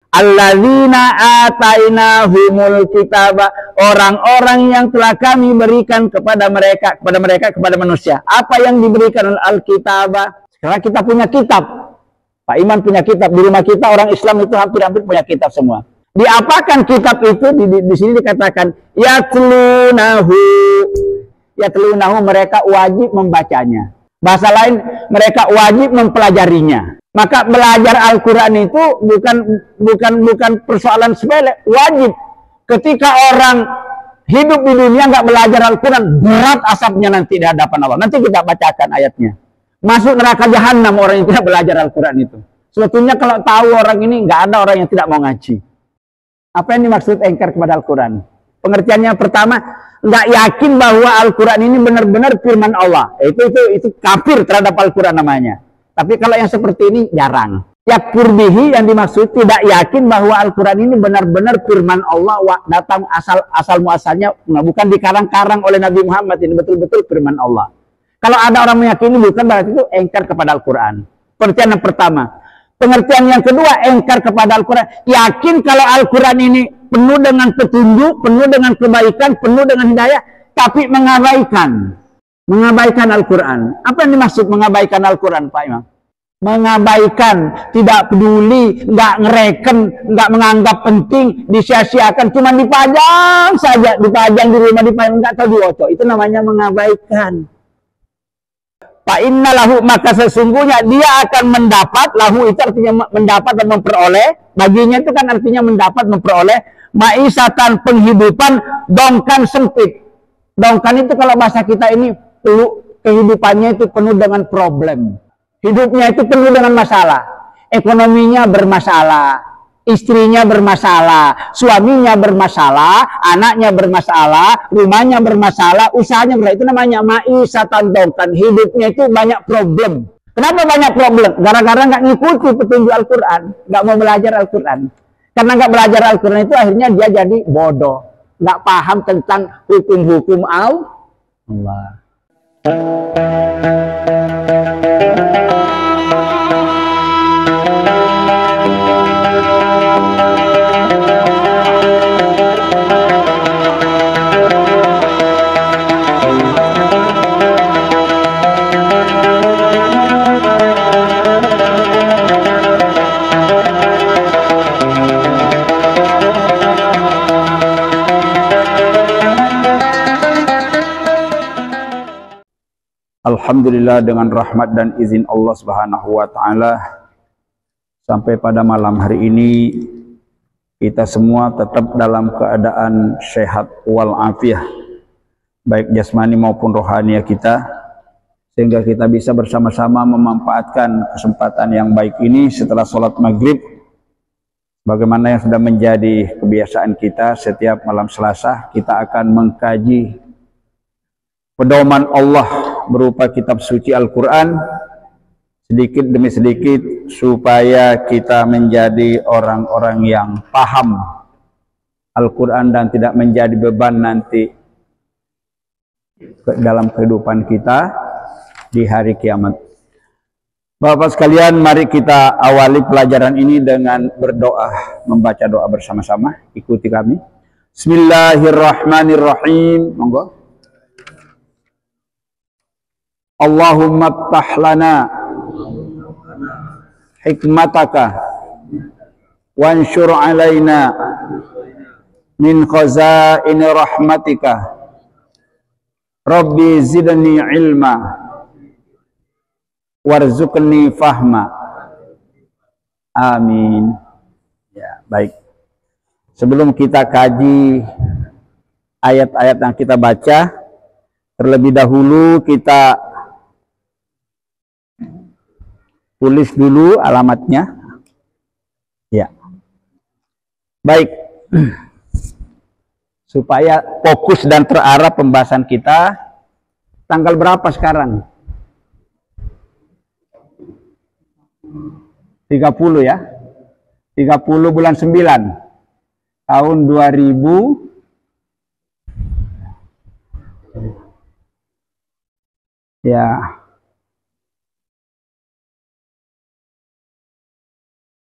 Alladzina atainahumul kitaba, orang-orang yang telah kami berikan kepada mereka manusia. Apa yang diberikan al-kitaba? Sekarang kita punya kitab. Pak Iman punya kitab. Di rumah kita orang Islam itu hampir-hampir punya kitab semua. Diapakan kitab itu? Di sini dikatakan yatlunahu, mereka wajib membacanya. Bahasa lain, mereka wajib mempelajarinya. Maka belajar Al-Quran itu bukan persoalan sepele, wajib. Ketika orang hidup di dunia nggak belajar Al-Quran, berat asapnya nanti di hadapan Allah. Nanti kita bacakan ayatnya. Masuk neraka jahanam orang yang tidak belajar Al-Quran itu. Sebetulnya kalau tahu orang ini, nggak ada orang yang tidak mau ngaji. Apa yang dimaksud engkar kepada Al-Quran? Pengertiannya pertama, nggak yakin bahwa Al-Quran ini benar-benar firman Allah. Itu kafir terhadap Al-Quran namanya. Tapi kalau yang seperti ini jarang. Yakfur bihi yang dimaksud tidak yakin bahwa Al-Quran ini benar-benar firman Allah, datang asal muasalnya, bukan dikarang-karang oleh Nabi Muhammad, ini betul-betul firman Allah. Kalau ada orang meyakini bukan, berarti itu engkar kepada Al-Quran. Pengertian yang pertama. Pengertian yang kedua, engkar kepada Al-Quran. Yakin kalau Al-Quran ini penuh dengan petunjuk, penuh dengan kebaikan, penuh dengan hidayah, tapi mengabaikan Al-Quran. Apa yang dimaksud mengabaikan Al-Quran, Pak Imam? Mengabaikan, tidak peduli, nggak ngereken, nggak menganggap penting, disia-siakan, cuma dipajang saja, dipajang di rumah, dipajang, nggak tahu dioco. Itu namanya mengabaikan. Fa inna lahu, maka sesungguhnya dia akan mendapat, lahu itu artinya mendapat dan memperoleh, baginya itu kan artinya mendapat, memperoleh, maisatan, penghidupan, dongkan sempit. Dongkan itu kalau bahasa kita ini, kehidupannya itu penuh dengan problem. Hidupnya itu penuh dengan masalah. Ekonominya bermasalah, istrinya bermasalah, suaminya bermasalah, anaknya bermasalah, rumahnya bermasalah, usahanya bermasalah. Itu namanya maisatan dongkan. Hidupnya itu banyak problem. Kenapa banyak problem? Gara-gara nggak ngikuti petunjuk Al-Quran, nggak mau belajar Al-Quran. Karena nggak belajar Al-Quran itu akhirnya dia jadi bodoh, nggak paham tentang hukum-hukum Allah. Alhamdulillah, dengan rahmat dan izin Allah Subhanahu wa taala, sampai pada malam hari ini kita semua tetap dalam keadaan sehat wal afiah, baik jasmani maupun rohani kita, sehingga kita bisa bersama-sama memanfaatkan kesempatan yang baik ini setelah sholat maghrib, bagaimana yang sudah menjadi kebiasaan kita. Setiap malam Selasa kita akan mengkaji pedoman Allah berupa kitab suci Al-Quran sedikit demi sedikit, supaya kita menjadi orang-orang yang paham Al-Quran dan tidak menjadi beban nanti dalam kehidupan kita di hari kiamat. Bapak sekalian, mari kita awali pelajaran ini dengan berdoa, membaca doa bersama-sama. Ikuti kami. Bismillahirrahmanirrahim. Monggo. Allahumma ftah lana hikmataka wanshur alaina min khazaini rahmatika Rabbi zidni ilma warzuqni fahma. Amin. Ya, baik. Sebelum kita kaji ayat-ayat yang kita baca, terlebih dahulu kita tulis dulu alamatnya. Ya. Baik. Supaya fokus dan terarah pembahasan kita. Tanggal berapa sekarang? 30 ya. 30 bulan 9 tahun 2000 ya.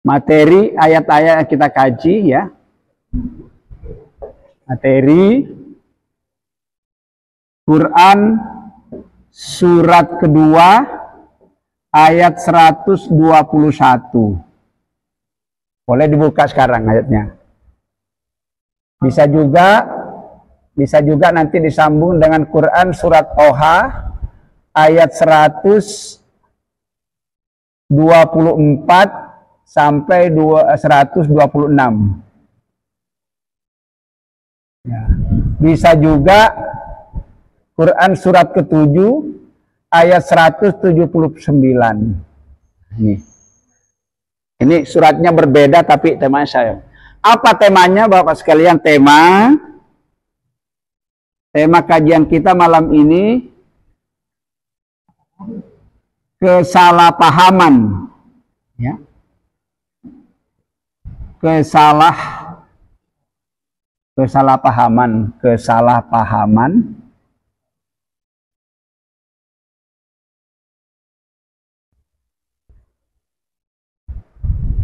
materi ayat-ayat yang kita kaji ya. Materi Quran surat kedua ayat 121. Boleh dibuka sekarang ayatnya. Bisa juga nanti disambung dengan Quran surat Toha ayat 124 sampai 126. Ya. Bisa juga Quran surat ke-7 ayat 179. Ini suratnya berbeda tapi temanya saya. Apa temanya Bapak sekalian? Tema kajian kita malam ini kesalahpahaman, ya. Kesalahpahaman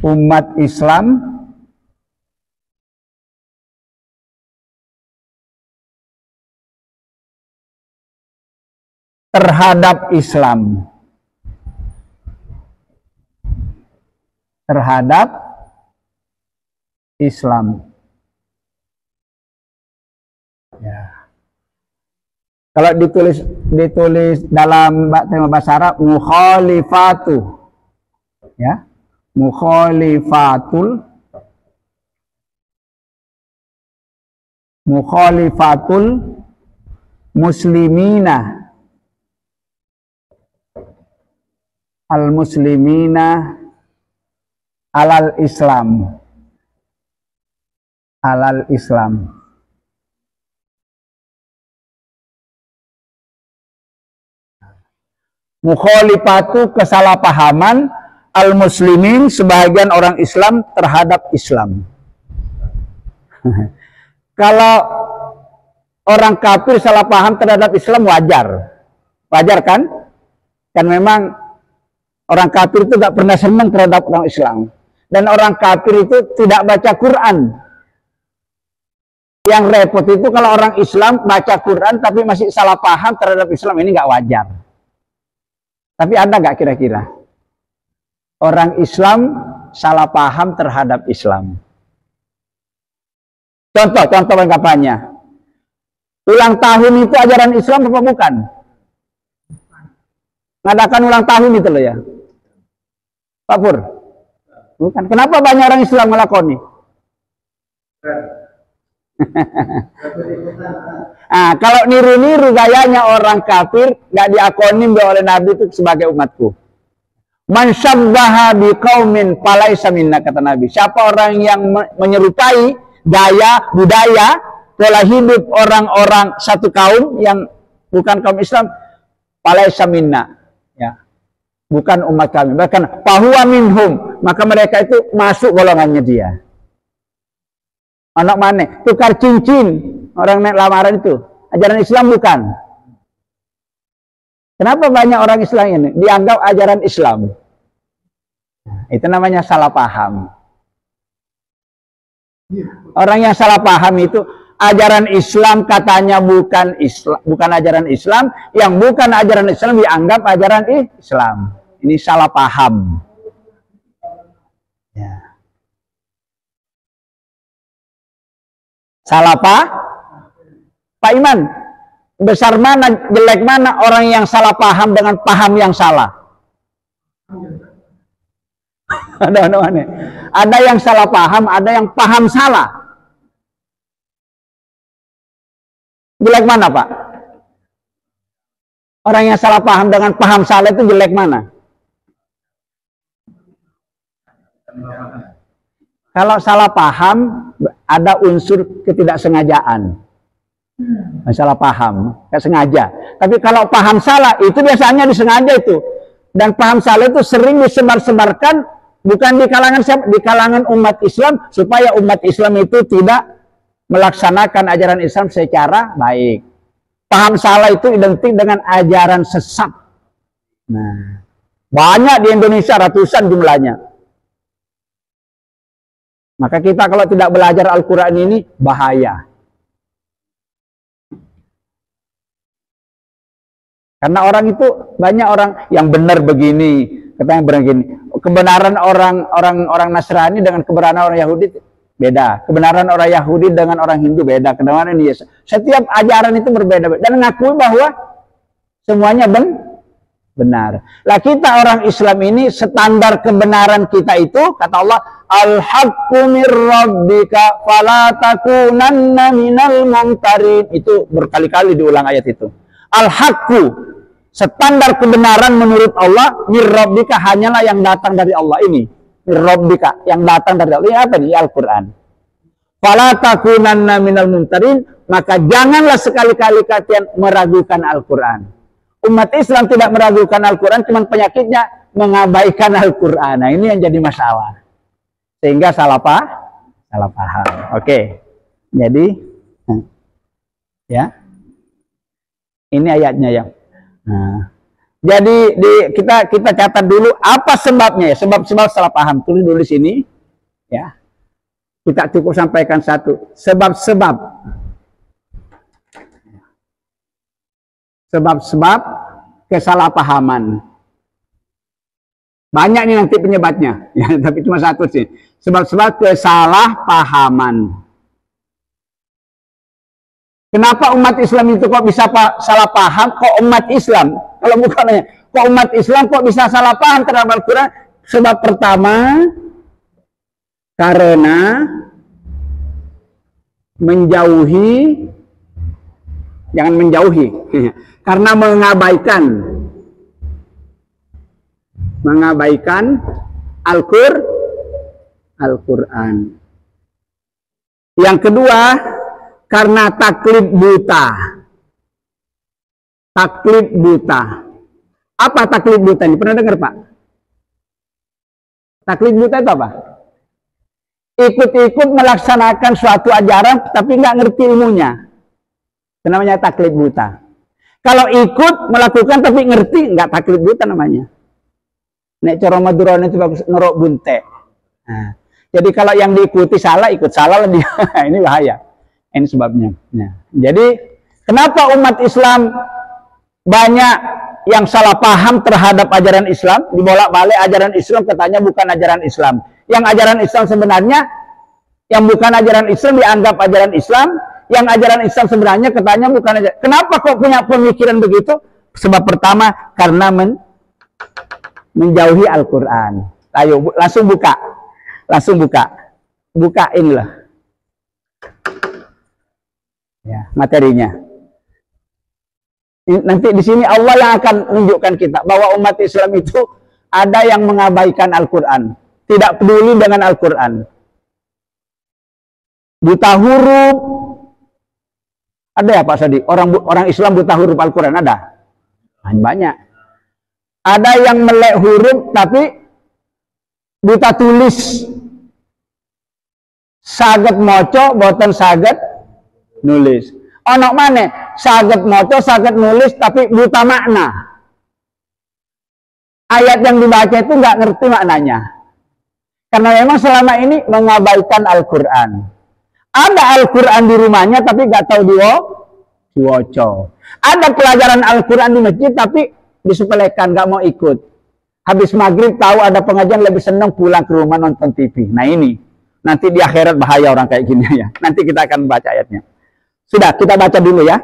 umat Islam terhadap Islam. Ya. Kalau ditulis dalam tema bahasa Arab mukhalifatu, ya, mukhalifatul muslimina al-muslimina alal Islam. Mukhalifatu kesalahpahaman al-muslimin sebagian orang Islam terhadap Islam. Kalau orang kafir salah paham terhadap Islam wajar. Wajar kan? Kan memang orang kafir itu gak pernah senang terhadap orang Islam. Dan orang kafir itu tidak baca Quran. Yang repot itu kalau orang Islam baca Quran tapi masih salah paham terhadap Islam, ini gak wajar. Tapi ada gak kira-kira orang Islam salah paham terhadap Islam? Contoh penangkapannya. Ulang tahun itu ajaran Islam apa bukan? Ngadakan ulang tahun itu loh ya. Pak Pur? Bukan. Kenapa banyak orang Islam melakoni? Nah, kalau niru-niru gayanya orang kafir gak diakoni oleh Nabi itu sebagai umatku. Man syabbaha biqaumin falaisa minna, kata Nabi. Siapa orang yang menyerupai gaya, budaya, pola hidup orang-orang satu kaum yang bukan kaum Islam, falaisa minna, ya, bukan umat kami. Bahkan fahuwa minhum, maka mereka itu masuk golongannya dia. Anak mana? Tukar cincin orang naik lamaran itu ajaran Islam bukan? Kenapa banyak orang Islam ini dianggap ajaran Islam? Itu namanya salah paham. Orang yang salah paham itu ajaran Islam katanya bukan ajaran Islam, yang bukan ajaran Islam dianggap ajaran Islam. Ini salah paham. Ya. Salah Pak Iman, besar mana, jelek mana orang yang salah paham dengan paham yang salah? Ada yang salah paham, ada yang paham salah. Jelek mana Pak? Orang yang salah paham dengan paham salah itu jelek mana? Kalau salah paham ada unsur ketidaksengajaan. Salah paham, gak sengaja. Tapi kalau paham salah itu biasanya disengaja itu. Dan paham salah itu sering disebar-sebarkan bukan di kalangan umat Islam supaya umat Islam itu tidak melaksanakan ajaran Islam secara baik. Paham salah itu identik dengan ajaran sesat. Nah, banyak di Indonesia ratusan jumlahnya. Maka kita kalau tidak belajar Al-Quran ini bahaya. Karena orang itu banyak orang yang benar begini, katanya begini. Kebenaran orang Nasrani dengan kebenaran orang Yahudi beda. Kebenaran orang Yahudi dengan orang Hindu beda. Kebenaran Yesus. Setiap ajaran itu berbeda dan mengakui bahwa semuanya benar. Lah kita orang Islam ini standar kebenaran kita itu kata Allah, al-haqqu mir rabbika fala takunanna minal mumtarin. Itu berkali-kali diulang ayat itu. Al-haqqu, standar kebenaran menurut Allah, mir rabbika, hanyalah yang datang dari Allah ini. Mir rabbika, yang datang dari Allah. Ini apa nih? Al-Quran. Fala takunanna minal mumtarin, maka janganlah sekali-kali kalian meragukan Al-Quran. Umat Islam tidak meragukan Al-Quran, cuma penyakitnya mengabaikan Al-Quran. Nah, ini yang jadi masalah. Sehingga salah paham. Oke. Jadi, ya. Ini ayatnya ya. Nah, jadi kita catat dulu apa sebabnya ya, sebab-sebab salah paham. Tulis dulu di sini, ya. Kita cukup sampaikan satu sebab-sebab kesalahpahaman. Banyak nih nanti penyebabnya, ya, tapi cuma satu sih. Sebab-sebab kesalahpahaman. Kenapa umat Islam itu kok bisa salah paham? Kok umat Islam? Kalau bukannya, kok umat Islam kok bisa salah paham terhadap Al-Quran? Sebab pertama, karena menjauhi, jangan menjauhi, karena mengabaikan Al-Quran. Yang kedua, karena taklid buta. Taklid buta. Apa taklid buta ini? Pernah dengar, Pak? Taklid buta itu apa? Ikut-ikut melaksanakan suatu ajaran tapi nggak ngerti ilmunya. Itu namanya taklid buta. Kalau ikut melakukan tapi ngerti, nggak taklid buta namanya. Nek cara Madura itu bagus nerok bunte. Nah, jadi kalau yang diikuti salah, ikut salah lebih. Ini bahaya. Ini sebabnya. Nah, jadi kenapa umat Islam banyak yang salah paham terhadap ajaran Islam, dibolak-balik ajaran Islam katanya bukan ajaran Islam. Yang ajaran Islam sebenarnya, yang bukan ajaran Islam dianggap ajaran Islam, yang ajaran Islam sebenarnya katanya bukan ajaran. Kenapa kok punya pemikiran begitu? Sebab pertama karena menjauhi Al-Quran. Ayo langsung buka, bukain lah. Ya, materinya. Nanti di sini Allah yang akan menunjukkan kita bahwa umat Islam itu ada yang mengabaikan Al-Quran, tidak peduli dengan Al-Quran. Buta huruf. Ada ya Pak Sadi? Orang Islam buta huruf Al-Quran ada? Banyak. Ada yang melek huruf tapi buta tulis. Saged moco, boten saged nulis. Ono mana? Saged moco, saged nulis tapi buta makna. Ayat yang dibaca itu nggak ngerti maknanya. Karena memang selama ini mengabaikan Al-Quran. Ada Al-Quran di rumahnya tapi nggak tahu diwoco. Ada pelajaran Al-Quran di masjid tapi disepelekan, nggak mau ikut. Habis maghrib tahu ada pengajian lebih senang pulang ke rumah nonton TV. Nah ini, nanti di akhirat bahaya orang kayak gini ya. Nanti kita akan baca ayatnya. Sudah, kita baca dulu ya.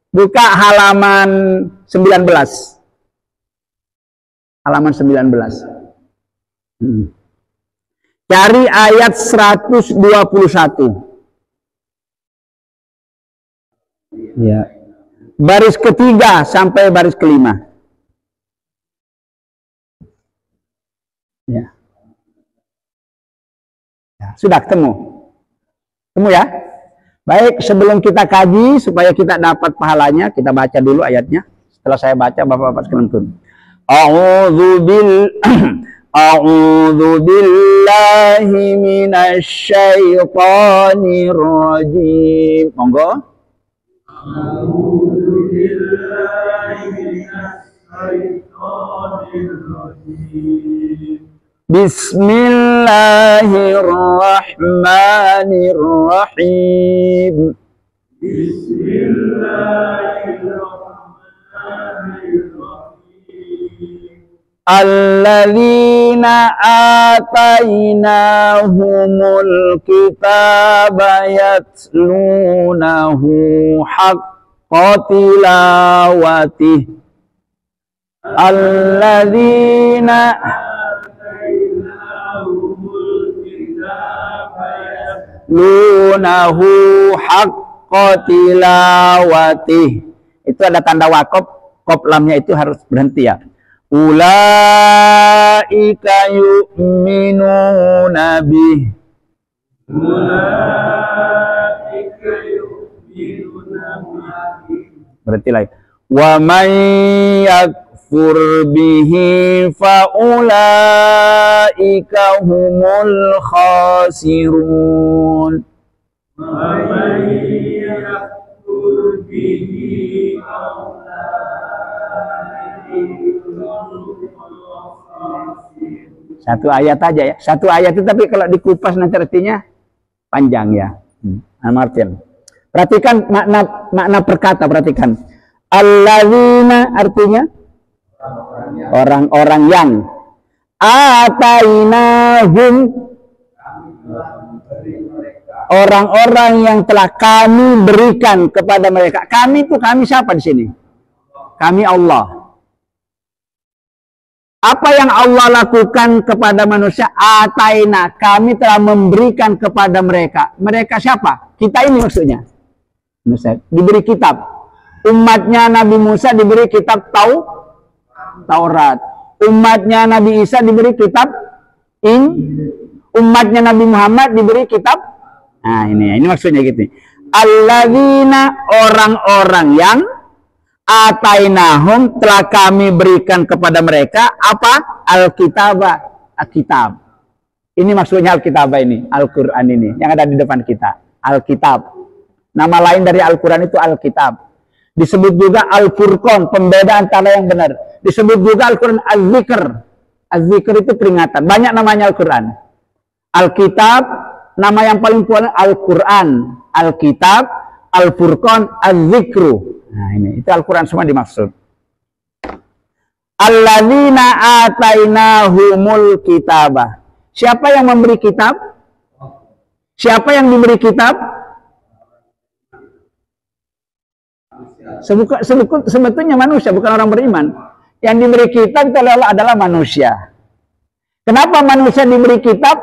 Buka halaman 19. Halaman 19. Cari ayat 121. Ya. Baris ketiga sampai baris kelima. Ya. Ya, sudah ketemu. Ketemu ya? Baik, sebelum kita kaji supaya kita dapat pahalanya, kita baca dulu ayatnya. Setelah saya baca, Bapak-bapak sekalian. A'udzu billahi minasy syaithanir rajim. Monggo. A'udzu billahi minasy syaithanir rajim. Bismillahirrahmanirrahim. Alladzina atainahumul kitaba yatlunahu haqqa tilawatih. Alladzina yatlunahu haqqa tilawatih. Itu ada tanda wakaf, kop lamnya itu harus berhenti ya. Ulaika yu'minuna bih. Ulaika yu'minuna bih. Berarti lagi. Wa man yakfur bihi fa ulaika humul khasirun. Wa man yakfur bihi satu ayat aja ya, satu ayat itu, tapi kalau dikupas nanti artinya panjang ya. Martin, perhatikan makna perkata, perhatikan. Alladzina artinya orang-orang yang, atainahum orang-orang yang telah kami berikan kepada mereka. Kami itu, kami siapa di sini? Kami Allah. Apa yang Allah lakukan kepada manusia? Ataina, kami telah memberikan kepada mereka. Mereka siapa? Kita ini maksudnya. Diberi kitab. Umatnya Nabi Musa diberi kitab Taurat. Umatnya Nabi Isa diberi kitab Umatnya Nabi Muhammad diberi kitab. Nah ini maksudnya gitu. Alladzina, orang-orang yang atainahum telah kami berikan kepada mereka apa? Alkitabah, Alkitab. Ini maksudnya Alkitabah ini, Al-Quran ini yang ada di depan kita. Alkitab. Nama lain dari Al-Quran itu Alkitab. Disebut juga Al-Furqan, pembeda antara yang benar. Disebut juga Al-Quran Az-Zikr. Az-Zikr itu peringatan. Banyak namanya Al-Quran. Alkitab, nama yang paling populer Al-Quran. Alkitab, Al-Furqan, Az-Zikru. Nah ini, itu Al-Quran semua dimaksud. Alladzina atainahumul kitabah. Siapa yang memberi kitab? Siapa yang diberi kitab? Sebetulnya manusia, bukan orang beriman. Yang diberi kitab itu adalah manusia. Kenapa manusia diberi kitab?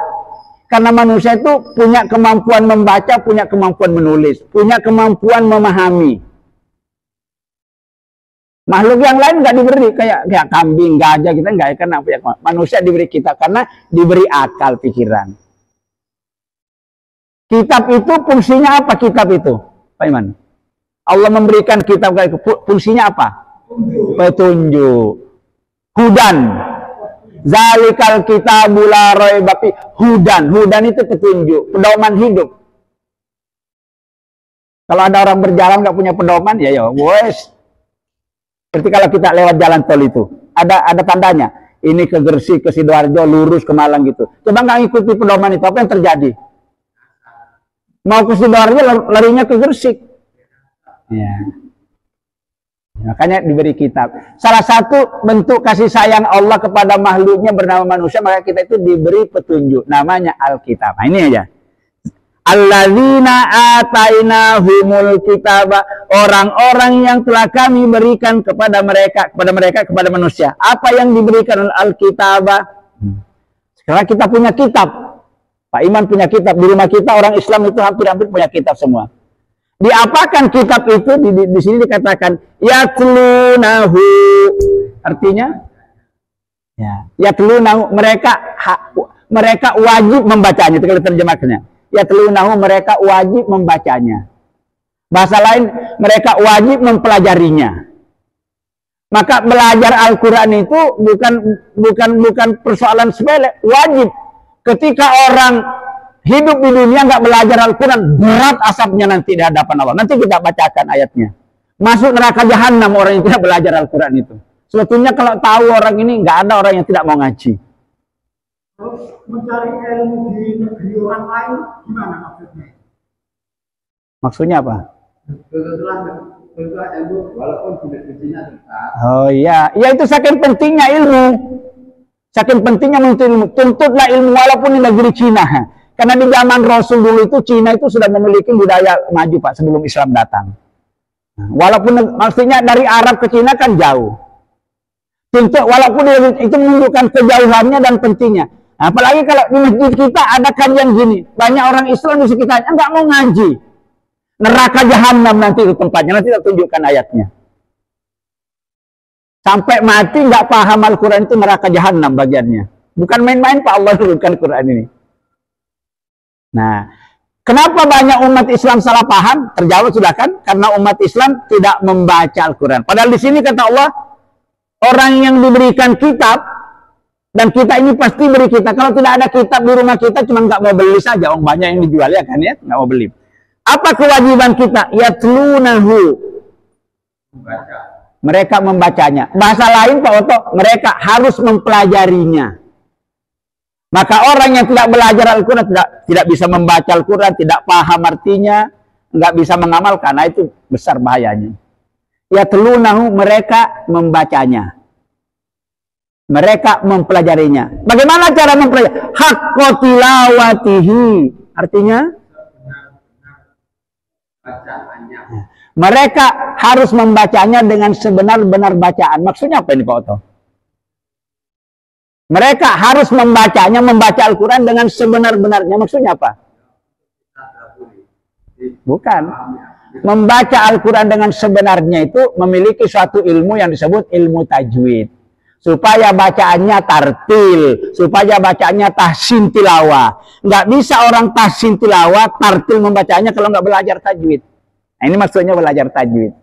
Karena manusia itu punya kemampuan membaca, punya kemampuan menulis, punya kemampuan memahami. Makhluk yang lain nggak diberi, kayak kambing, gajah, kita nggak, karena manusia diberi kitab karena diberi akal pikiran. Kitab itu fungsinya apa? Kitab itu, Pak Iman? Allah memberikan kitab, fungsinya apa? Petunjuk. Hudan. Zalikal kitabul la raiba fi. Hudan. Hudan itu petunjuk, pedoman hidup. Kalau ada orang berjalan nggak punya pedoman, ya wes. Seperti kalau kita lewat jalan tol itu, ada tandanya. Ini ke Gresik, ke Sidoarjo, lurus ke Malang gitu. Coba nggak ikuti pedoman itu, apa yang terjadi? Mau ke Sidoarjo, larinya ke Gresik. Ya. Makanya diberi kitab. Salah satu bentuk kasih sayang Allah kepada makhluknya bernama manusia, maka kita itu diberi petunjuk. Namanya Alkitab. Nah, ini aja. Alladzina atainahumul kitaba, orang-orang yang telah kami berikan kepada mereka kepada manusia. Apa yang diberikan Alkitabah? Sekarang kita punya kitab. Pak Iman punya kitab. Di rumah kita orang Islam itu hampir-hampir punya kitab semua. Diapakan kitab itu? Di sini dikatakan yatlunahu. Artinya ya, yatlunahu, mereka wajib membacanya. Itu kalau terjemahkannya. Yatlunahu, mereka wajib membacanya. Bahasa lain, mereka wajib mempelajarinya. Maka belajar Al-Quran itu bukan persoalan sepele, wajib. Ketika orang hidup di dunia nggak belajar Al-Quran, berat asapnya nanti di hadapan Allah. Nanti kita bacakan ayatnya. Masuk neraka jahanam orang yang tidak belajar Al-Quran itu. Sebetulnya kalau tahu orang ini, nggak ada orang yang tidak mau ngaji. Terus mencari ilmu di negeri orang lain gimana maksudnya? Maksudnya apa? Kebetulan ilmu walaupun di negeri Cina tetap. Oh iya, ya itu saking pentingnya ilmu. Saking pentingnya menuntut ilmu. Tuntutlah ilmu walaupun di negeri Cina. Karena di zaman Rasul dulu itu Cina itu sudah memiliki budaya maju Pak sebelum Islam datang. Walaupun maksudnya dari Arab ke Cina kan jauh. Tuntut walaupun itu menunjukkan kejauhannya dan pentingnya. Apalagi kalau di masjid kita ada kajian gini, banyak orang Islam di sekitarnya nggak mau ngaji. Neraka jahanam nanti itu tempatnya, nanti kita tunjukkan ayatnya. Sampai mati nggak paham Al-Quran itu neraka jahanam bagiannya. Bukan main-main Pak Allah turunkan Quran ini. Nah, kenapa banyak umat Islam salah paham? Terjawab sudah kan? Karena umat Islam tidak membaca Al-Quran. Padahal di sini kata Allah, orang yang diberikan kitab, dan kita ini pasti beri kita. Kalau tidak ada kitab di rumah kita, cuma nggak mau beli saja. Orang banyak yang dijual ya kan ya, nggak mau beli. Apa kewajiban kita? Yatlunahu. Mereka membacanya. Bahasa lain Pak Oto, mereka harus mempelajarinya. Maka orang yang tidak belajar Al-Quran tidak bisa membaca Al-Quran, tidak paham artinya, nggak bisa mengamalkan. Nah itu besar bahayanya. Yatlunahu, mereka membacanya. Mereka mempelajarinya. Bagaimana cara mempelajari? Haqqa tilawatihi. Artinya? Mereka harus membacanya dengan sebenar-benar bacaan. Maksudnya apa ini Pak Oto? Mereka harus membacanya, membaca Al-Quran dengan sebenar-benarnya. Maksudnya apa? Bukan. Membaca Al-Quran dengan sebenarnya itu memiliki suatu ilmu yang disebut ilmu tajwid. Supaya bacaannya tartil, supaya bacaannya tahsin tilawah. Nggak bisa orang tahsin tilawah, tartil membacanya kalau nggak belajar tajwid. Nah, ini maksudnya belajar tajwid.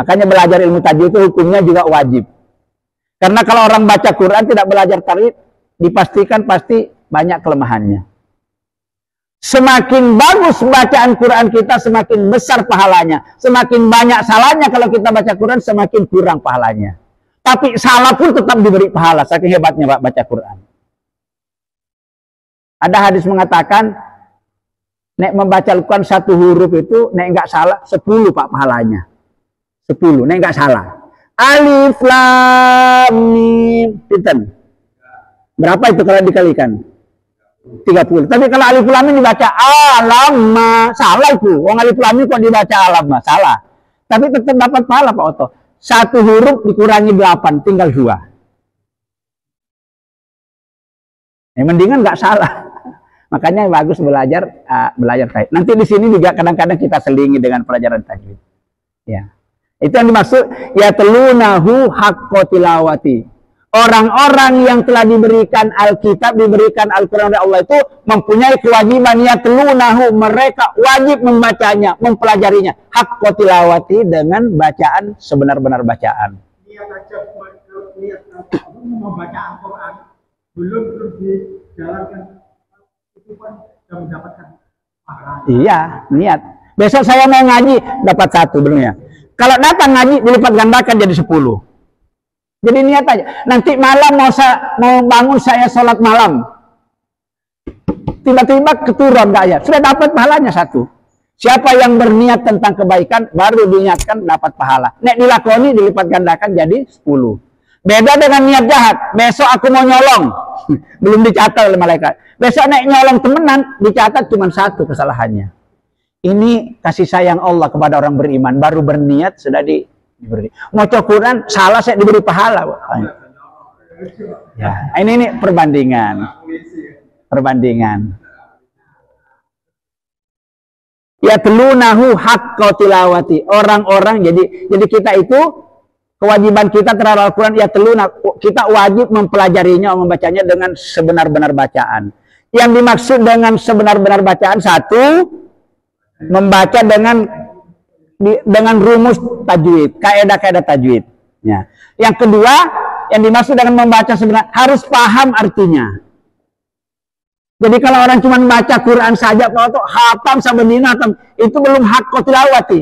Makanya belajar ilmu tajwid itu hukumnya juga wajib. Karena kalau orang baca Quran tidak belajar tajwid, dipastikan pasti banyak kelemahannya. Semakin bagus bacaan Quran kita, semakin besar pahalanya. Semakin banyak salahnya kalau kita baca Quran, semakin kurang pahalanya. Tapi salah pun tetap diberi pahala, saking hebatnya Pak baca Quran. Ada hadis mengatakan, nek membaca Al-Quran satu huruf itu, nek nggak salah, 10 Pak pahalanya. 10, nek nggak salah. Alif Lam Mim. Pinten? Berapa itu kalau dikalikan? 30. Tapi kalau Alif Lam Mim dibaca alam, salah itu. Wong Alif Lam Mim kok dibaca alam, salah. Tapi tetap dapat pahala Pak Oto. Satu huruf dikurangi 8, tinggal 2. Mendingan nggak salah. Makanya bagus belajar tajwid. Nanti di sini juga kadang-kadang kita selingi dengan pelajaran tajwid. Ya. Itu yang dimaksud yatlunahu haqqa tilawati. Orang-orang yang telah diberikan Alkitab, diberikan Al-Quran oleh Allah itu mempunyai kewajiban yatlunahu, mereka wajib membacanya, mempelajarinya haqqa tilawati dengan bacaan sebenar-benar bacaan. Niat aja membaca Al-Quran belum dijalankan itu pun sudah mendapatkan pahala. Iya, niat. Besok saya mau ngaji dapat 1 belum ya? Kalau datang ngaji dilipat gandakan jadi 10. Jadi niat aja. Nanti malam mau bangun saya sholat malam. Tiba-tiba keturun nggak ya? Sudah dapat pahalanya 1. Siapa yang berniat tentang kebaikan baru diniatkan dapat pahala. Nek dilakoni dilipat gandakan jadi 10. Beda dengan niat jahat. Besok aku mau nyolong. Belum dicatat oleh malaikat. Besok nek nyolong temenan dicatat cuma 1 kesalahannya. Ini kasih sayang Allah kepada orang beriman. Baru berniat sudah diberi. Mau Quran salah saya diberi pahala. Ya, ini perbandingan. Yatlunahu haqqa tilawati. Orang-orang jadi kita itu kewajiban kita terhadap Al-Quran yatluna, kita wajib mempelajarinya, membacanya dengan sebenar-benar bacaan. Yang dimaksud dengan sebenar-benar bacaan 1, membaca dengan rumus tajwid, kaidah-kaidah tajwid. Ya. Yang kedua, yang dimaksud dengan membaca sebenarnya harus paham artinya. Jadi kalau orang cuma baca Quran saja, kalau tuh hatam sampai hatam, itu belum haqqa tilawati.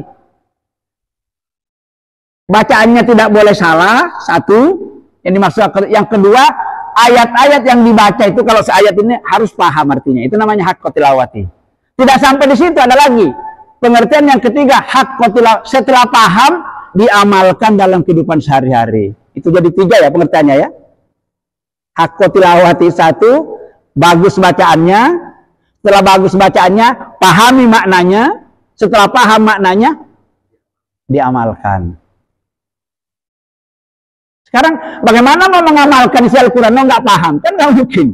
Bacaannya tidak boleh salah, 1. Yang dimaksud yang kedua, ayat-ayat yang dibaca itu kalau seayat ini harus paham artinya. Itu namanya haqqa tilawati. Tidak sampai di situ, ada lagi. Pengertian yang ketiga, haqqa tilawati. Setelah paham, diamalkan dalam kehidupan sehari-hari. Itu jadi 3 ya pengertiannya ya. Haqqa tilawati 1, bagus bacaannya. Setelah bagus bacaannya, pahami maknanya. Setelah paham maknanya, diamalkan. Sekarang bagaimana mau mengamalkan isi Al-Quran? Mau nggak paham? Kan nggak mungkin.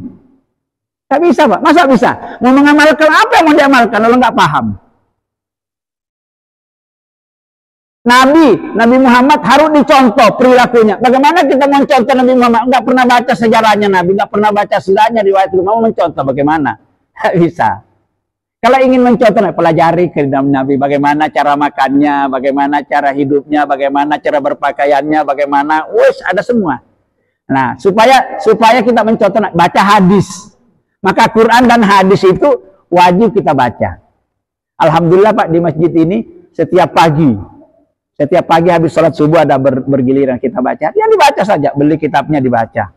Nggak bisa Pak. Masa bisa? Mau mengamalkan apa yang mau diamalkan kalau nggak paham? Nabi Muhammad harus dicontoh perilakunya. Bagaimana kita mencontoh Nabi Muhammad? Nggak pernah baca sejarahnya Nabi, nggak pernah baca sirahnya, riwayat itu. Mau mencontoh bagaimana? Nggak bisa. Kalau ingin mencontoh, pelajari kehidupan Nabi, bagaimana cara makannya, bagaimana cara hidupnya, bagaimana cara berpakaiannya, bagaimana, ada semua. Nah, supaya kita mencontoh, baca hadis. Maka Quran dan hadis itu wajib kita baca. Alhamdulillah Pak, di masjid ini setiap pagi habis sholat subuh ada bergiliran kita baca. Ya dibaca saja, beli kitabnya dibaca.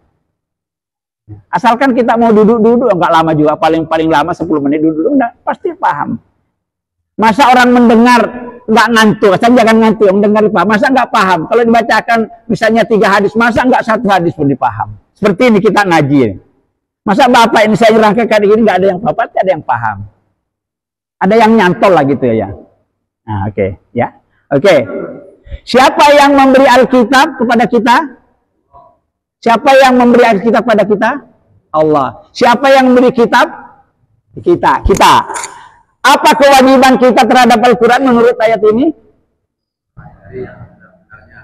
Asalkan kita mau duduk-duduk, nggak lama juga, paling lama 10 menit duduk, pasti paham. Masa orang mendengar nggak ngantuk, asal jangan ngantuk, mendengar paham. Masa nggak paham? Kalau dibacakan misalnya 3 hadis, masa nggak 1 hadis pun dipaham? Seperti ini kita ngaji. Masa Bapak ini saya nyerahkan ini nggak ada yang paham, ada yang paham. Ada yang nyantol lah gitu ya. Nah, oke. Ya. Oke. Siapa yang memberi Alkitab kepada kita? Siapa yang memberi Alkitab kepada kita? Allah. Siapa yang memberi kitab? Kita. Apa kewajiban kita terhadap Al-Quran menurut ayat ini?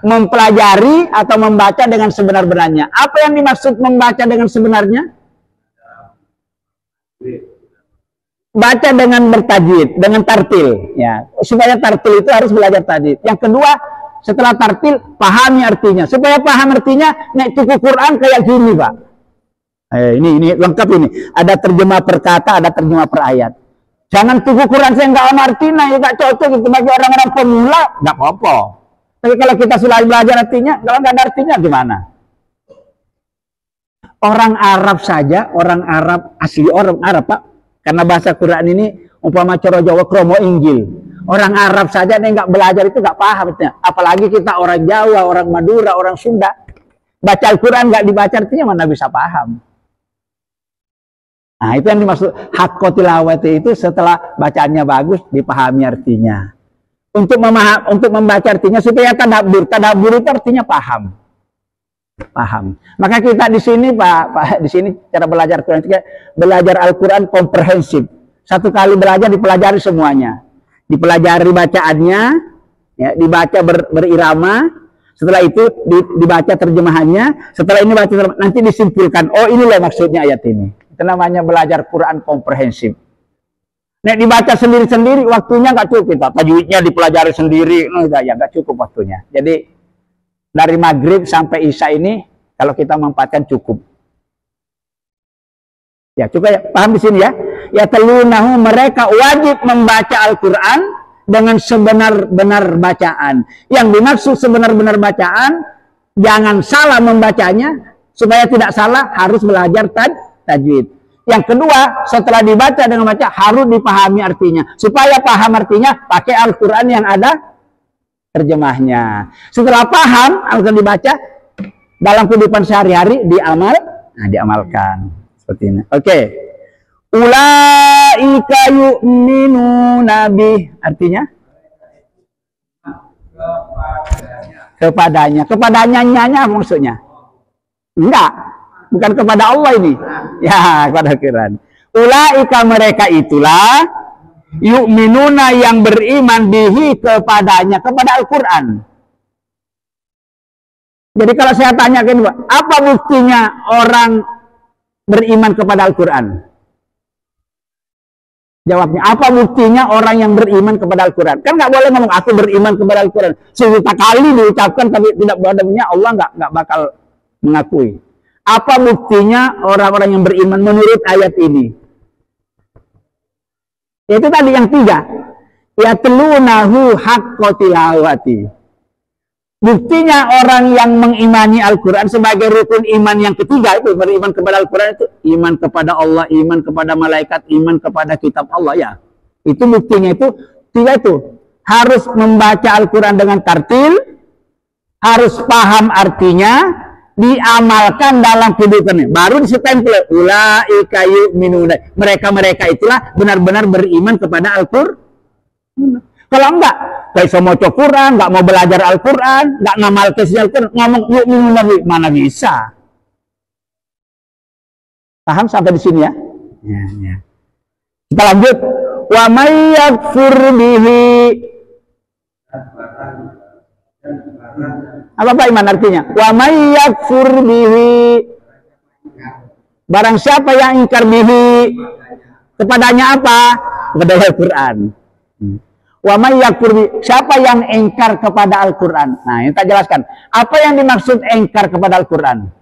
Mempelajari atau membaca dengan sebenar-benarnya. Apa yang dimaksud membaca dengan sebenarnya? Baca dengan bertajwid, dengan tartil. Ya, supaya tartil itu harus belajar tajwid. Yang kedua, setelah tartil, pahami artinya. Supaya paham artinya, naik tuku Quran kayak gini, Pak. Ini lengkap ini. Ada terjemah per kata, ada terjemah per ayat. Jangan tuku Quran saya nggak paham artinya, ya nggak cocok itu bagi orang-orang pemula, nggak apa-apa. Tapi kalau kita sudah belajar artinya, kalau nggak ada artinya gimana? Orang Arab saja, orang Arab asli orang Arab, Pak. Karena bahasa Quran ini umpama cara Jawa kromo Injil. Orang Arab saja yang nggak belajar itu nggak paham. Apalagi kita orang Jawa, orang Madura, orang Sunda. Baca Al-Quran nggak dibaca artinya mana bisa paham. Nah itu yang dimaksud haqqa tilawati itu setelah bacaannya bagus dipahami artinya. Untuk membaca artinya supaya tadabbur itu artinya paham. Maka kita di sini Pak di sini cara belajar Quran itu belajar Al-Quran komprehensif. Satu kali belajar dipelajari semuanya. Dipelajari bacaannya, ya, dibaca berirama, setelah itu dibaca terjemahannya, setelah ini baca nanti disimpulkan, oh inilah maksudnya ayat ini. Itu namanya belajar Quran komprehensif. Nek dibaca sendiri-sendiri, waktunya nggak cukup, Pak. Tajwidnya dipelajari sendiri, nggak cukup waktunya. Jadi dari maghrib sampai isya ini, kalau kita manfaatkan cukup. Ya cukup ya, paham di sini ya. Ya telunahu mereka wajib membaca Al-Quran dengan sebenar-benar bacaan. Yang dimaksud sebenar-benar bacaan, jangan salah membacanya. Supaya tidak salah harus belajar tajwid. Yang kedua, setelah dibaca dengan baca harus dipahami artinya. Supaya paham artinya, pakai Al-Quran yang ada terjemahnya. Setelah paham Al-Quran dibaca, dalam kehidupan sehari-hari diamalkan. Seperti ini. Oke. Ulaika yu'minuna bih, artinya kepadanya nyanya maksudnya enggak, bukan kepada Allah ini ya, kepada Quran. Ulaika mereka itulah yu'minuna yang beriman bihi kepadanya, kepada Al-Quran. Jadi kalau saya tanya apa buktinya orang beriman kepada Al-Quran? Jawabnya, apa buktinya orang yang beriman kepada Al-Quran? Kan nggak boleh ngomong, aku beriman kepada Al-Quran. Sejuta kali diucapkan, tapi tidak beradabnya, Allah nggak bakal mengakui. Apa buktinya orang-orang yang beriman menurut ayat ini? Itu tadi yang 3. Ya telunahu haqqa tilawati. Buktinya orang yang mengimani Al-Quran sebagai rukun iman yang ketiga itu, beriman kepada Al-Quran itu iman kepada Allah, iman kepada malaikat, iman kepada kitab Allah ya. Itu buktinya itu tiga itu. Harus membaca Al-Quran dengan tartil, harus paham artinya, diamalkan dalam kehidupannya. Baru distemple ulaika yu'minuna. Mereka-mereka itulah benar-benar beriman kepada Al-Quran. Kalau enggak, kayak semua Quran, enggak mau belajar Al-Quran, enggak ngamal ke Al-Quran, ngomong yu'minuna, mana bisa? Paham sampai di sini ya? Ya, ya. Kita lanjut. Wa may yakfur bihi. Apa iman artinya? Wa may yakfur bihi. Barang siapa yang ingkar bihi, kepadanya apa? Kepada Al-Quran. Wa may yakfur bihi. Siapa yang ingkar kepada Al-Quran? Nah, ini tak jelaskan. Apa yang dimaksud ingkar kepada Al-Quran?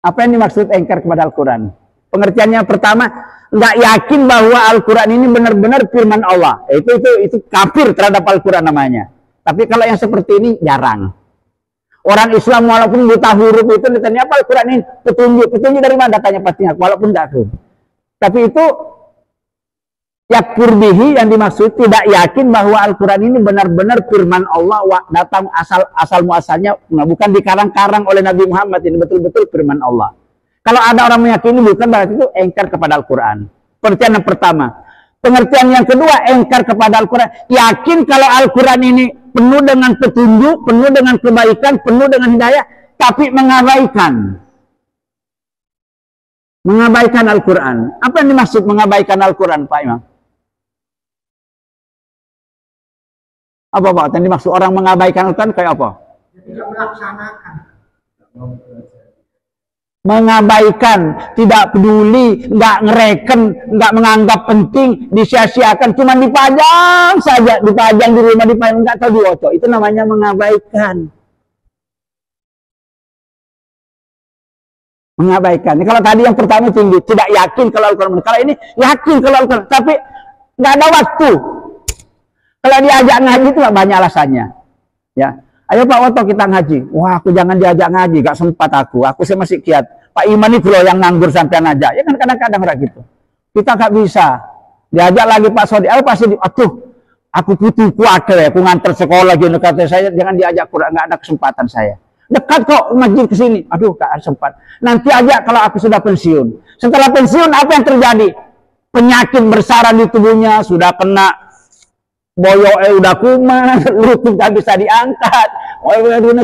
Apa yang dimaksud ingkar kepada Al-Quran? Pengertiannya pertama, nggak yakin bahwa Al-Quran ini benar-benar firman Allah. Itu kafir terhadap Al-Quran namanya. Tapi kalau yang seperti ini jarang. Orang Islam walaupun buta huruf itu ditanya apa Al-Quran ini? Petunjuk dari mana datanya pastinya, walaupun tidak tahu. Tapi itu yakfur bihi yang dimaksud tidak yakin bahwa Al-Quran ini benar-benar firman Allah, datang asal muasalnya, bukan dikarang-karang oleh Nabi Muhammad, ini betul-betul firman Allah. Kalau ada orang meyakini bukan, berarti itu engkar kepada Al-Quran. Pengertian yang pertama. Pengertian yang kedua, engkar kepada Al-Quran. Yakin kalau Al-Quran ini penuh dengan petunjuk, penuh dengan kebaikan, penuh dengan hidayah, tapi mengabaikan Al-Quran. Apa yang dimaksud mengabaikan Al-Quran, Pak Imam? Apa Pak? Yang dimaksud orang mengabaikan Al-Quran kayak apa? Tidak melaksanakan. Mengabaikan, tidak peduli, nggak ngereken, nggak menganggap penting, disia-siakan, cuma dipajang saja, dipajang di rumah, dipajang, nggak tahu diocok. Itu namanya mengabaikan. Mengabaikan. Ini kalau tadi yang pertama tinggi, tidak yakin kalau Al-Quran. Kalau ini yakin kalau Al-Quran, tapi nggak ada waktu. Kalau diajak ngaji itu banyak alasannya. Ya. Ayo Pak Woto kita ngaji. Wah, aku jangan diajak ngaji, gak sempat aku masih kiat. Pak Iman itu loh yang nganggur sampai ngajak. Ya kan kadang-kadang kayak gitu. Kita gak bisa. Diajak lagi Pak Sodi. Pasti aku butuh kuat ya, aku nganter sekolah gitu kata saya, jangan diajak Quran, gak ada kesempatan saya. Dekat kok masjid ke sini. Aduh, gak ada sempat. Nanti aja kalau aku sudah pensiun. Setelah pensiun apa yang terjadi? Penyakit bersarang di tubuhnya, sudah kena boyoknya udah kumat, lutut gak bisa diangkat,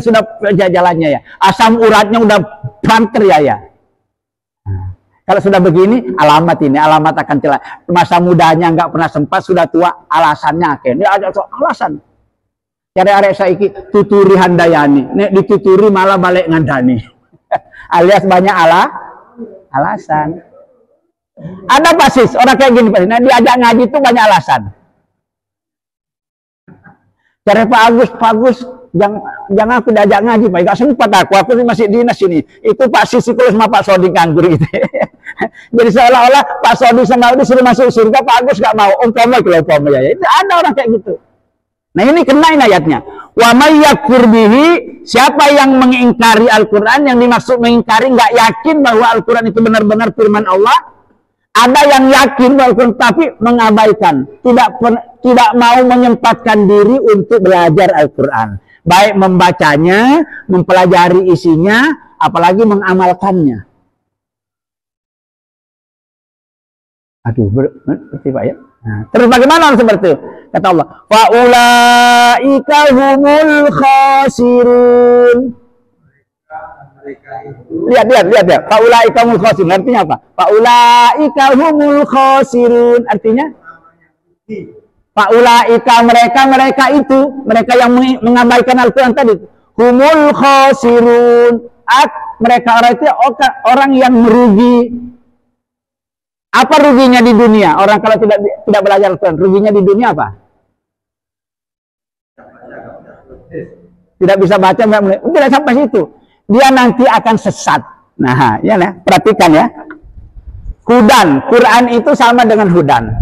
sudah jalannya ya, asam uratnya udah banter ya. Nah, kalau sudah begini, alamat akan celah. Masa mudanya nggak pernah sempat, sudah tua, alasannya akhirnya ada alasan. Cari arek saiki tuturi handayani, nek dituturi malah balik ngandani, alias banyak alasan. Ada basis orang kayak gini, nah diajak ngaji itu banyak alasan. Cari Pak Agus, jangan aku diajak ngaji, Pak. Gak sempat aku masih dinas ini. Itu Pak Sisikulus sama Pak Sodi nganggur gitu. Jadi seolah-olah Pak Sodi sama itu suruh masuk surga, Pak Agus gak mau. Ya. Itu ada orang kayak gitu. Nah ini kenain ayatnya. Wa may yakfur bihi, siapa yang mengingkari Al-Quran, yang dimaksud mengingkari gak yakin bahwa Al-Quran itu benar-benar firman Allah. Ada yang yakin walaupun tapi mengabaikan, tidak mau menyempatkan diri untuk belajar Al-Quran, baik membacanya, mempelajari isinya, apalagi mengamalkannya. Aduh, berarti Pak ya. Nah, terus bagaimana seperti itu? Kata Allah, faulaika humul khasirun. Lihat ya. Faulaika humul khasirun artinya apa? Faulaika humul khasirun artinya faulaika mereka itu, mereka yang mengabaikan Al-Qur'an tadi. Humul khasirun. Mereka orang yang merugi. Apa ruginya di dunia? Orang kalau tidak belajar Al-Qur'an, ruginya di dunia apa? Tidak bisa baca, tidak sampai situ. Dia nanti akan sesat. Nah, ya, perhatikan ya. Hudan, Quran itu sama dengan hudan.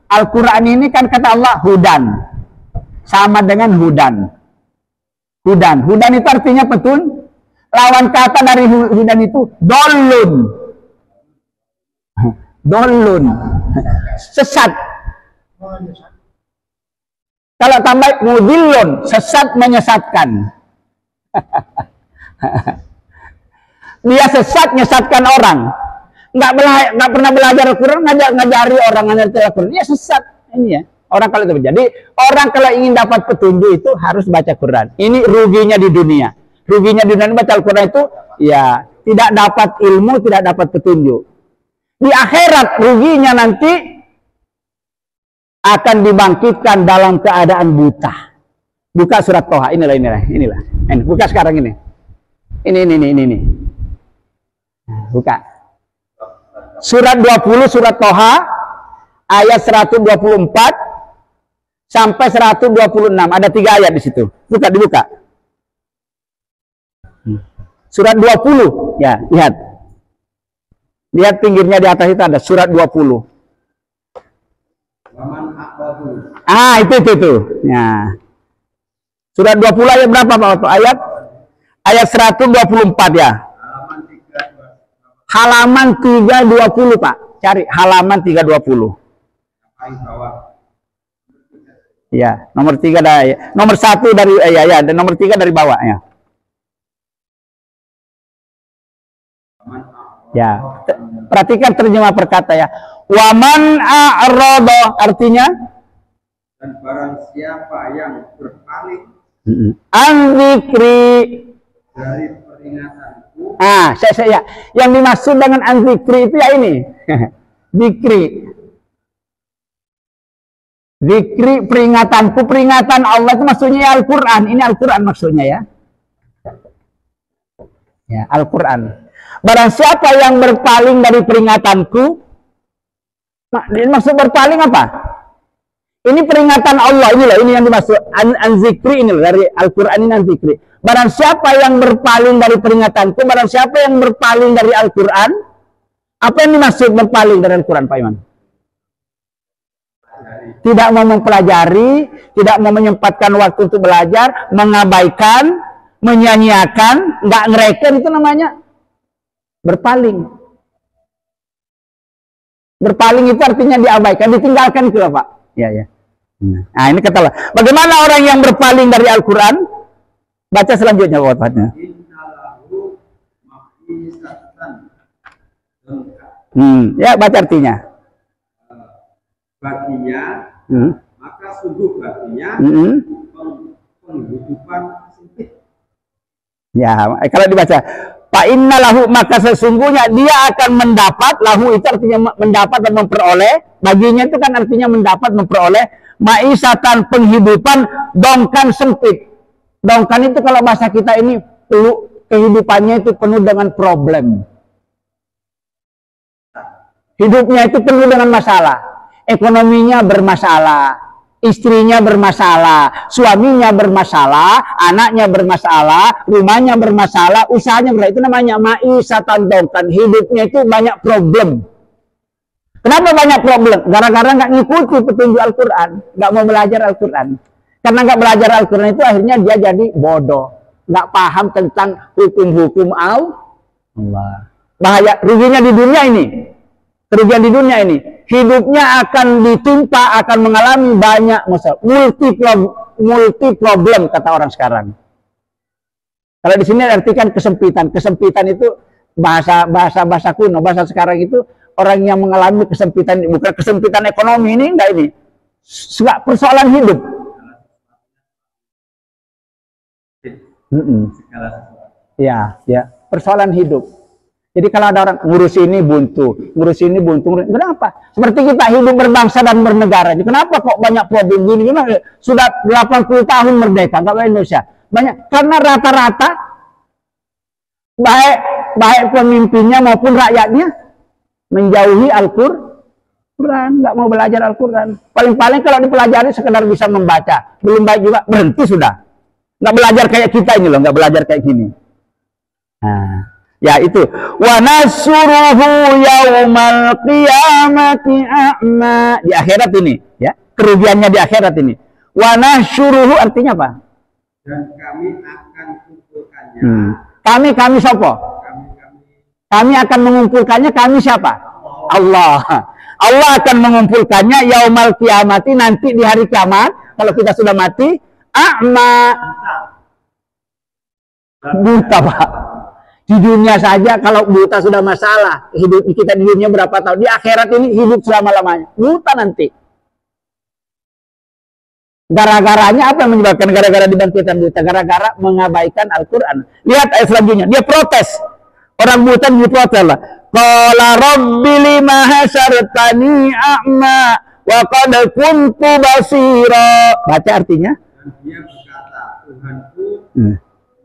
Al-Quran ini kan kata Allah hudan, sama dengan hudan. Hudan itu artinya petun. Lawan kata dari hudan itu dolun. Dolun, sesat. Kalau tambah mudillun, sesat menyesatkan. Dia sesat menyesatkan orang. Nggak pernah belajar Al-Quran, ngajari orang ngerti Al-Quran. Dia sesat. Ini ya. Orang kalau itu jadi orang kalau ingin dapat petunjuk itu harus baca Quran. Ini ruginya di dunia. Ruginya di dunia baca Al-Quran itu ya tidak dapat ilmu, tidak dapat petunjuk. Di akhirat ruginya nanti akan dibangkitkan dalam keadaan buta. Buka surat Toha, inilah. Ini, buka sekarang ini. Ini. Buka. Surat 20 surat Toha ayat 124 sampai 126. Ada 3 ayat di situ. Dibuka. Surat 20. Ya, lihat. Lihat pinggirnya di atas itu ada surat 20. Itu. Ya. Surat 20 ayat berapa Pak? Ayat 124 ya. Halaman 320 Pak. Cari halaman 320. Ya, nomor 3 dari nomor 1 dari dan nomor 3 dari bawah ya. Ya, perhatikan terjemah perkata ya. Waman a'rada artinya dan barang siapa yang berpaling an dzikri dari peringatanku. Saya yang dimaksud dengan an dzikri itu ya ini. Dzikri peringatanku, peringatan Allah itu maksudnya Al-Qur'an. Ini Al-Qur'an maksudnya ya. Ya, Al-Qur'an. Barang siapa yang berpaling dari peringatanku, maksud berpaling apa? Ini peringatan Allah, ini yang dimaksud an-zikri ini dari Al-Qur'an ini an-zikri. Barang siapa yang berpaling dari peringatanku, barang siapa yang berpaling dari Al-Qur'an, apa yang dimaksud berpaling dari Al-Qur'an, Pak Iman? Tidak mau mempelajari, tidak mau menyempatkan waktu untuk belajar, mengabaikan, menyanyiakan, nggak ngereken, itu namanya berpaling. Berpaling itu artinya diabaikan, ditinggalkan itu Pak. Ya. Nah, ini kata Allah. Bagaimana orang yang berpaling dari Al-Qur'an? Baca selanjutnya Pak. Ya, baca artinya. Baginya, maka sungguh baginya penghidupan sempit. Ya, kalau dibaca fa inna lahu, maka sesungguhnya dia akan mendapat, lahu itu artinya mendapat dan memperoleh, baginya itu kan artinya mendapat, memperoleh, maisatan penghidupan dongkan sempit. Dongkan itu kalau bahasa kita ini kehidupannya itu penuh dengan problem. Hidupnya itu penuh dengan masalah. Ekonominya bermasalah, istrinya bermasalah, suaminya bermasalah, anaknya bermasalah, rumahnya bermasalah, usahanya bermasalah. Itu namanya maisatan dongkan. Hidupnya itu banyak problem. Kenapa banyak problem? Gara-gara nggak ngikuti petunjuk Al-Quran, nggak mau belajar Al-Quran. Karena nggak belajar Al-Quran itu akhirnya dia jadi bodoh, nggak paham tentang hukum-hukum Allah. Bahaya, ruginya di dunia ini. Kerugian di dunia ini, hidupnya akan ditimpa, akan mengalami banyak masalah, multi problem kata orang sekarang. Kalau di sini artikan kesempitan. Kesempitan itu bahasa kuno, bahasa sekarang itu orang yang mengalami kesempitan, bukan kesempitan ekonomi ini, enggak ini. Persoalan hidup. Ya, persoalan hidup. Jadi kalau ada orang ngurus ini buntu. Kenapa? Seperti kita hidup berbangsa dan bernegara. Kenapa kok banyak problem gini? Sudah 80 tahun merdeka, nggak Indonesia. Banyak karena rata-rata baik pemimpinnya maupun rakyatnya menjauhi Al-Quran, nggak mau belajar Al-Quran. Paling-paling kalau dipelajari sekedar bisa membaca, belum baik juga berhenti sudah. Nggak belajar kayak kita ini loh, nggak belajar kayak gini. Nah, Ya itu. Wa nasuruhu yaumal qiyamati a'ma. Di akhirat ini, ya. Kerugiannya di akhirat ini. Wa nasuruhu artinya apa? Dan kami akan kumpulkannya. Kami siapa? Kami akan mengumpulkannya, kami siapa? Allah. Allah akan mengumpulkannya yaumal qiyamati, nanti di hari kiamat kalau kita sudah mati, a'ma. Buta, Pak. Di dunia saja kalau buta sudah masalah. Hidup kita di dunia berapa tahun? Di akhirat ini hidup selama-lamanya. Buta nanti. Gara-garanya apa yang menyebabkan gara-gara dibangkitkan buta? Gara-gara mengabaikan Al-Quran. Lihat ayat selanjutnya. Dia protes. Orang buta diprotes lah. Qala rabbi lima hasyartani a'ma wa qad kuntu basira. Baca artinya. Dan dia berkata, Tuhanku,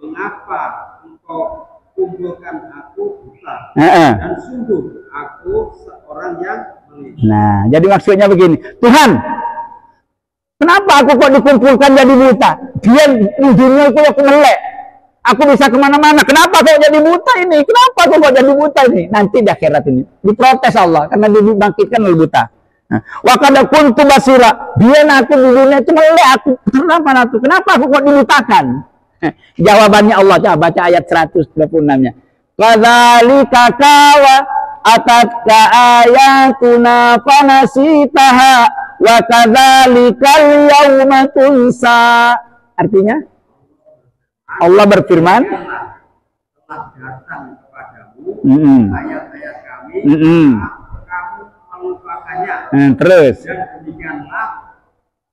mengapa engkau kumpulkan aku buta? Dan sungguh aku seorang yang melihat. Nah, jadi maksudnya begini. Tuhan, kenapa aku kok dikumpulkan jadi buta? Dia ujungnya aku melek. Aku bisa kemana-mana. Kenapa kok jadi buta ini? Kenapa aku kok jadi buta ini? Nanti di akhirat ini diprotes Allah karena dibangkitkan oleh buta. Wa qad kuntu basira. Biar aku di dunia itu melek. Kenapa aku kok dibutakan? Jawabannya Allah. Coba baca ayat 126-nya. Kadzalika kawa atatka ayatuna fanasitaha wa kadzalikal yauma tunsa. Artinya Allah berfirman, telah datang kepadamu ayat-ayat kami, kamu melupakannya. Terus. Dan demikianlah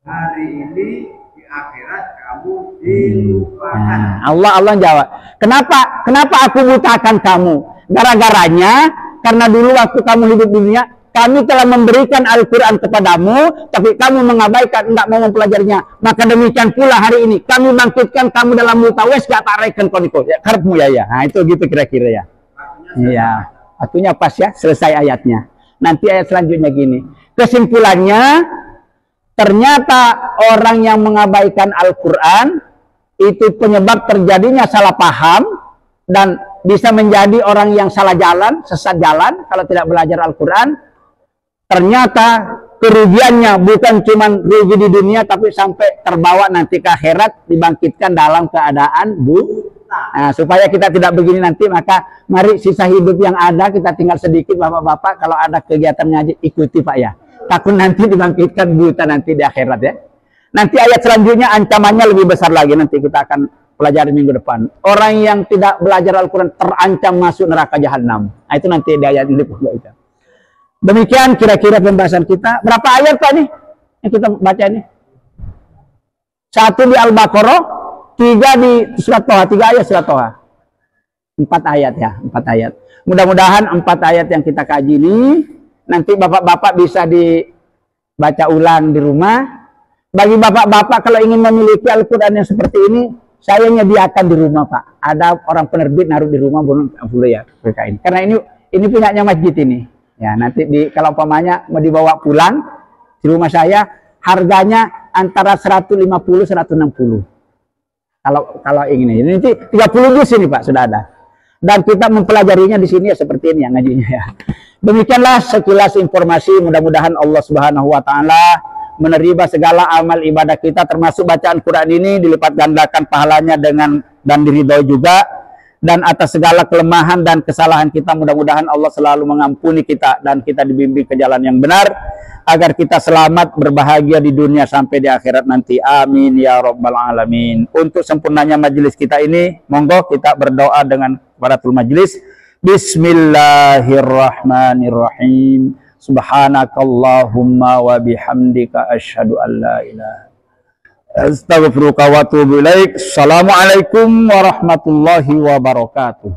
hari ini di akhirat kamu dilupakan. Allah jawab. Kenapa aku butakan kamu? Gara-garanya karena dulu waktu kamu hidup di dunia, kami telah memberikan Al-Quran kepadamu, tapi kamu mengabaikan, tidak mau mempelajarinya. Maka demikian pula hari ini, kami bangkitkan kamu dalam buta, wes gak tarekan koniko. Ya, karepmu ya. Nah, itu gitu kira-kira ya. Iya, waktunya pas ya, selesai ayatnya. Nanti ayat selanjutnya gini. Kesimpulannya, ternyata orang yang mengabaikan Al-Quran, itu penyebab terjadinya salah paham, dan bisa menjadi orang yang salah jalan, sesat jalan, kalau tidak belajar Al-Quran. Ternyata kerugiannya bukan cuma rugi di dunia, tapi sampai terbawa nanti ke akhirat, dibangkitkan dalam keadaan buta. Nah, supaya kita tidak begini nanti, maka mari sisa hidup yang ada kita tinggal sedikit, bapak-bapak, kalau ada kegiatan ngaji ikuti Pak ya. Takut nanti dibangkitkan buta nanti di akhirat ya. Nanti ayat selanjutnya ancamannya lebih besar lagi, nanti kita akan pelajari minggu depan. Orang yang tidak belajar Al-Quran terancam masuk neraka jahanam. Nah, itu nanti di ayat ini pula itu. Demikian kira-kira pembahasan kita. Berapa ayat Pak nih yang kita baca ini? 1 di Al-Baqarah, 3 di surat Toha, 3 ayat surat Toha. 4 ayat ya, 4 ayat. Mudah-mudahan 4 ayat yang kita kaji ini nanti bapak-bapak bisa dibaca ulang di rumah. Bagi bapak-bapak kalau ingin memiliki Al-Quran yang seperti ini, saya nyediakan di rumah Pak. Ada orang penerbit naruh di rumah, boleh ya ini. Karena ini punyanya masjid ini. Ya, nanti kalau umpamanya mau dibawa pulang di rumah saya, harganya antara 150-160. Kalau ingin ini nanti 30 juz ini Pak sudah ada. Dan kita mempelajarinya di sini ya seperti ini ya ngajinya ya. Demikianlah sekilas informasi, mudah-mudahan Allah Subhanahu wa taala menerima segala amal ibadah kita, termasuk bacaan Quran ini dilipat gandakan pahalanya dan diridhoi juga. Dan atas segala kelemahan dan kesalahan kita, mudah-mudahan Allah selalu mengampuni kita dan kita dibimbing ke jalan yang benar agar kita selamat berbahagia di dunia sampai di akhirat nanti. Amin ya rabbal alamin. Untuk sempurnanya majelis kita ini, monggo kita berdoa dengan kafaratul majelis. Bismillahirrahmanirrahim. Subhanakallahumma wa bihamdika asyhadu an la ilaha astaghfiruka wa atubu ilaik. Assalamualaikum warahmatullahi wabarakatuh.